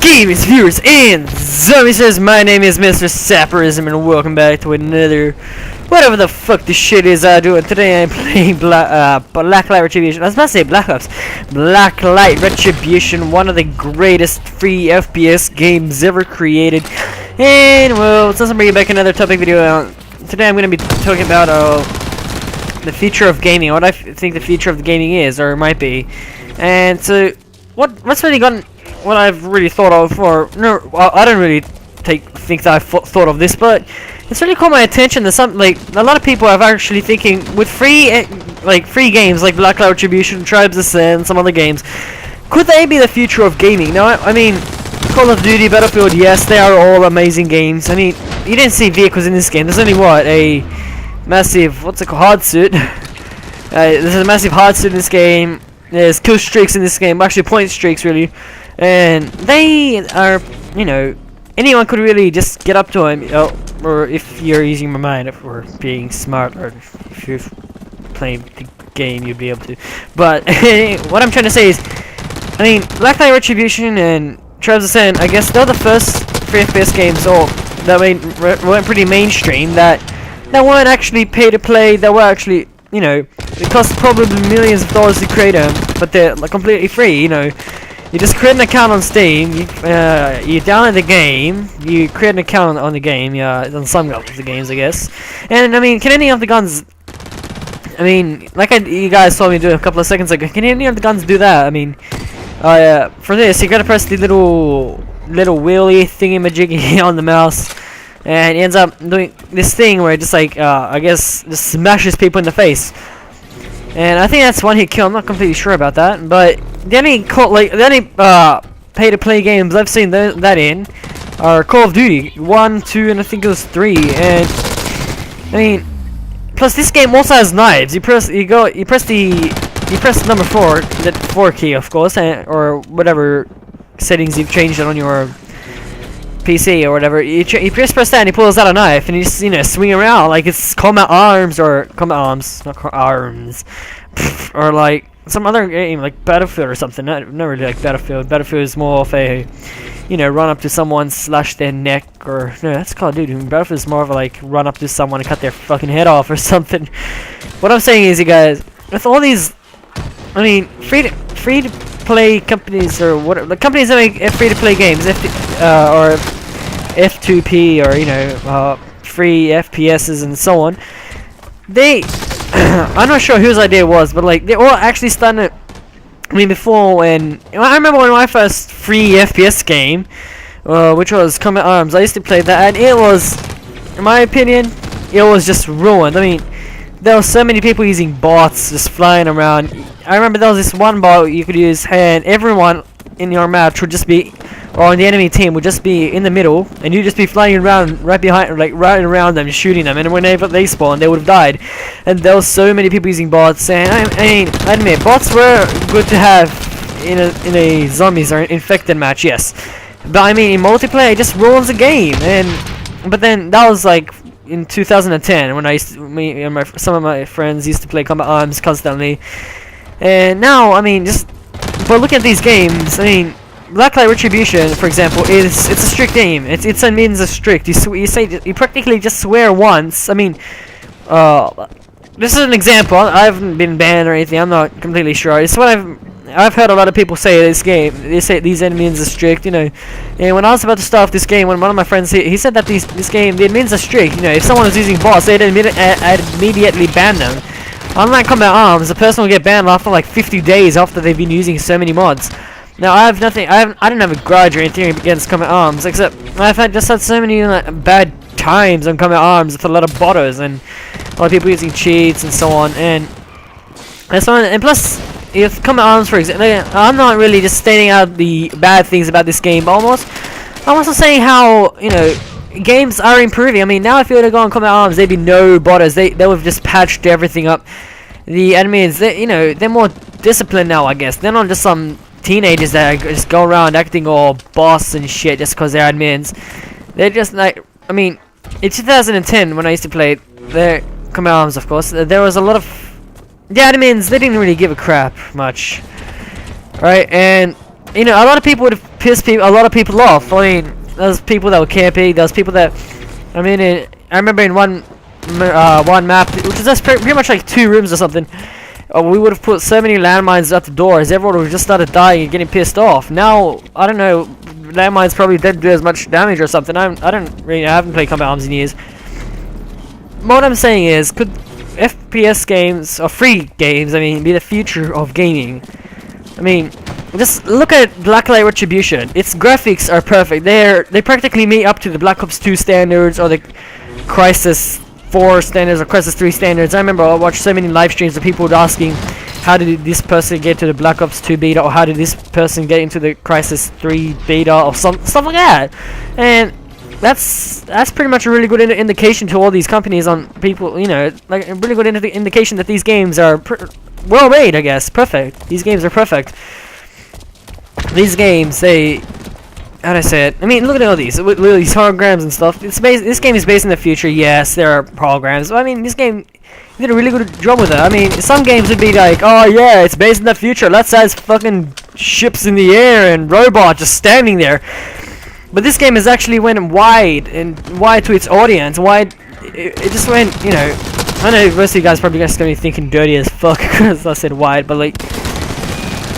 Greetings, viewers and zombies. My name is Mr. Sapperism, and welcome back to another whatever the fuck this shit is I do. And today I'm playing Blacklight Retribution. I was about to say Black Ops. Blacklight Retribution, one of the greatest free FPS games ever created. And well, since I'm bringing back another topic video, today I'm going to be talking about the future of gaming. What I think the future of the gaming is, or might be. And so, what's really gotten what I've really thought of, or no, well, I don't really think that I've thought of this, but it's really caught my attention that a lot of people are actually thinking with free games like Blacklight Retribution, Tribes Ascend, some other games, could they be the future of gaming? Now, I mean, Call of Duty, Battlefield, yes, they are all amazing games. I mean, you didn't see vehicles in this game. There's only a massive, what's it called, hard suit. There's a massive hard suit in this game. There's kill streaks in this game, actually point streaks really. And they are, you know, anyone could really just get up to him, or if you're using my mind, if we're being smart, or if you're playing the game, you'd be able to. But what I'm trying to say is, I mean, Blacklight Retribution and Tribes Ascend, I guess they're the first free FPS games that went pretty mainstream, that weren't actually pay to play, that were actually, you know, it cost probably millions of dollars to create them, but they're completely free, you know. You just create an account on Steam, you download the game, you create an account on the game, yeah, on some of the games, I guess. And, I mean, can any of the guns, I mean, like you guys saw me do a couple of seconds ago, can any of the guns do that? I mean, for this, you gotta press the little wheelie thingy-majiggy on the mouse, and it ends up doing this thing where it just I guess, just smashes people in the face. And I think that's one hit kill. I'm not completely sure about that, but the only pay-to-play games I've seen that in are Call of Duty 1, 2, and I think it was 3. And I mean, plus this game also has knives. You press number 4, the 4 key, of course, or whatever settings you've changed it on your PC or whatever. You press that and he pulls out a knife and you just, you know, swing around like it's Combat Arms, or Combat Arms, not Arms, or like some other game like Battlefield or something. Not really like Battlefield. Battlefield is more of a, you know, run up to someone, slash their neck, or no, that's Call of Duty. Battlefield is more of a like run up to someone and cut their fucking head off or something. What I'm saying is, you guys, with all these, I mean, free to play companies, or whatever, the companies that make free to play games, or F2P, or, you know, free FPSs and so on, they I'm not sure whose idea it was, but like they all actually started. I mean, before, when I remember when my first free FPS game, which was Combat Arms, I used to play that, and it was, in my opinion, it was just ruined. I mean, there were so many people using bots just flying around. I remember there was this one bot you could use, and everyone in your match would just be, or on the enemy team would just be in the middle, and you'd just be flying around right behind, like right around them, shooting them, and whenever they spawned, they would have died. And there was so many people using bots, and I mean, I admit, bots were good to have in a zombies or infected match, yes. But I mean, in multiplayer, it just ruins the game. But then that was like in 2010 when me and some of my friends used to play Combat Arms constantly. And now, I mean, but look at these games. I mean, Blacklight Retribution, for example, it's a strict game. It's a means of strict. You practically just swear once. I mean, this is an example. I haven't been banned or anything. I'm not completely sure. It's what I've heard a lot of people say this game. They say these admins are strict, you know. And when I was about to start off this game, when one of my friends he said that this game, the admins are strict. You know, if someone is using bots, they'd immediately ban them. Unlike Combat Arms, the person will get banned after like 50 days after they've been using so many mods. Now I don't have a grudge or anything against Combat Arms, except I've had so many bad times on Combat Arms with a lot of botters and a lot of people using cheats and so on. And that's one. And plus, if Combat Arms, for example, I'm not really just stating out the bad things about this game, but I'm also saying how, you know, games are improving. I mean, now if you were to go on Combat Arms, there'd be no botters. They would have just patched everything up. The admins, you know, they're more disciplined now, I guess. They're not just some teenagers that just go around acting all boss and shit just because they're admins. They're just like, I mean, in 2010 when I used to play the Combat Arms, of course, there was a lot of the admins. They didn't really give a crap much, right? And you know, a lot of people would have pissed a lot of people off. I mean, there's people that were camping. There's people that, I mean, I remember in one map, which is just pretty much like 2 rooms or something. We would have put so many landmines at the doors. Everyone would have just started dying and getting pissed off. Now, I don't know. Landmines probably didn't do as much damage or something. I haven't played Combat Arms in years. What I'm saying is, could FPS games, or free games, I mean, be the future of gaming? I mean, just look at Blacklight Retribution. Its graphics are perfect. They practically meet up to the Black Ops 2 standards or the Crisis 4 standards or Crisis 3 standards. I remember I watched so many live streams of people asking, how did this person get to the Black Ops 2 beta, or how did this person get into the Crisis 3 beta, or stuff like that. And that's pretty much a really good indication to all these companies on people, you know, like a really good indication that these games are well made, I guess. Perfect. These games are perfect. These games, how'd I say it? I mean, look at all these holograms and stuff. This game is based in the future. Yes, there are holograms. I mean, this game did a really good job with it. I mean, some games would be like, oh yeah, it's based in the future. Let's have fucking ships in the air and robots just standing there. But this game has actually went wide to its audience. It just went, you know. I know most of you guys probably just gonna be thinking dirty as fuck because I said wide, but like,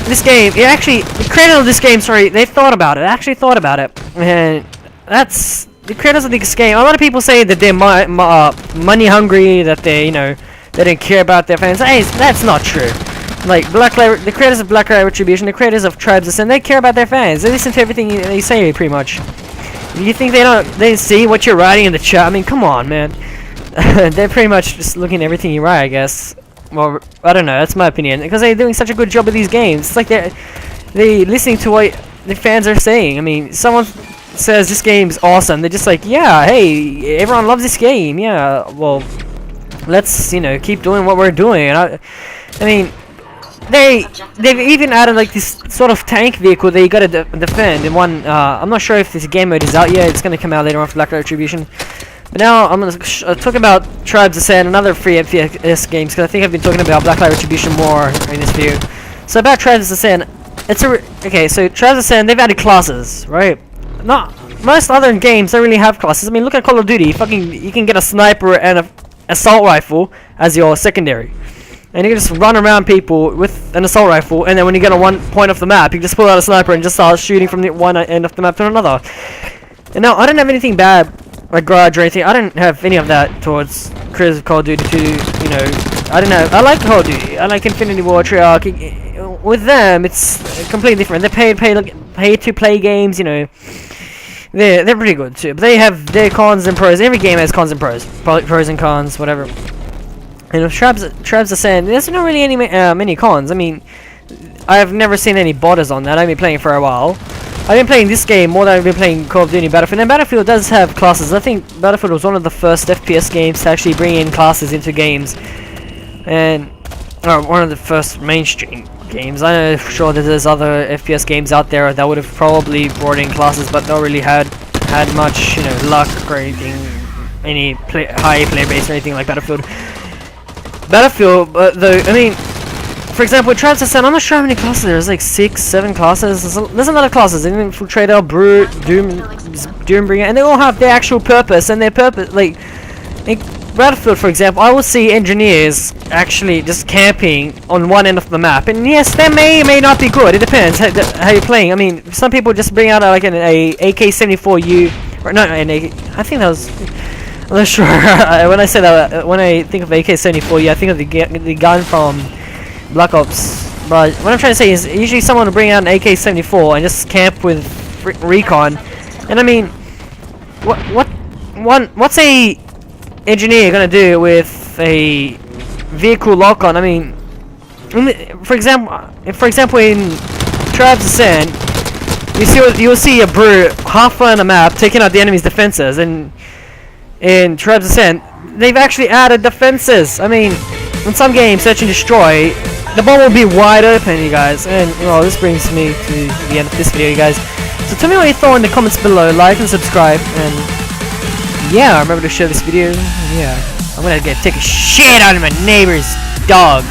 this game, the creators of this game, sorry, they thought about it. Actually thought about it, and that's the creators of this game. A lot of people say that they're money hungry, that they don't care about their fans. Hey, that's not true. Like the creators of Blacklight Retribution, the creators of Tribes Ascend, they care about their fans. They listen to everything they say, pretty much. You think they see what you're writing in the chat? I mean, come on, man. They're pretty much just looking at everything you write, I guess. Well, I don't know. That's my opinion, because they're doing such a good job with these games. It's like they're listening to what the fans are saying. I mean, someone says this game's awesome. They're just like, yeah, hey, everyone loves this game. Yeah, well, let's keep doing what we're doing. And I mean. They've even added like this sort of tank vehicle that you gotta defend in one. I'm not sure if this game mode is out yet. It's gonna come out later on for Blacklight Retribution. But now I'm gonna talk about Tribes Ascend and other free FPS games, because I think I've been talking about Blacklight Retribution more in this video. So about Tribes Ascend, okay. So Tribes Ascend, they've added classes, right? Not most other games don't really have classes. I mean, look at Call of Duty. You can get a sniper and an assault rifle as your secondary. And you can just run around people with an assault rifle, and then when you get on one point of the map, you can just pull out a sniper and just start shooting from the one end of the map to another. And now, I don't have anything bad, like Garage or anything. I don't have any of that towards creators of Call of Duty 2, I don't know. I like Call of Duty. I like Infinity War, Treyarch. With them, it's completely different. They're pay-to-play games, They're pretty good, too. But they have their cons and pros. Every game has cons and pros. Pros and cons, whatever. And with Tribes Ascend, there's not really many cons. I mean, I've never seen any borders on that. I've been playing for a while. I've been playing this game more than I've been playing Call of Duty and Battlefield. And Battlefield does have classes. I think Battlefield was one of the first FPS games to actually bring in classes into games. And one of the first mainstream games. I know for sure that there's other FPS games out there that would have probably brought in classes, but not really had much, luck or anything, any high player base or anything like Battlefield. Though, I mean, for example, with Tribes Ascend, I'm not sure how many classes there's, like 6, 7 classes. There's a lot of classes. Infiltrator, Brute, Doombringer, and they all have their actual purpose, and their purpose, like, in Battlefield, for example, I will see engineers actually just camping on one end of the map, and yes, they may or may not be good. It depends how you're playing. I mean, some people just bring out like an AK-74U, or no, I think that was. I'm not sure. When I say that, when I think of AK-74, I think of the gun from Black Ops. But what I'm trying to say is, usually someone will bring out an AK-74 and just camp with recon. And I mean, what's a engineer gonna do with a vehicle lock-on? I mean, for example, in Tribes Ascend, you'll see a Brute halfway on the map taking out the enemy's defenses, and in Tribes Ascend, they've actually added defenses. I mean, in some games, Search and Destroy, the bomb will be wide open, you guys. And, well, this brings me to the end of this video, you guys. So tell me what you thought in the comments below. Like and subscribe. And, yeah, remember to share this video. Yeah, I'm gonna take a shit out of my neighbor's dog.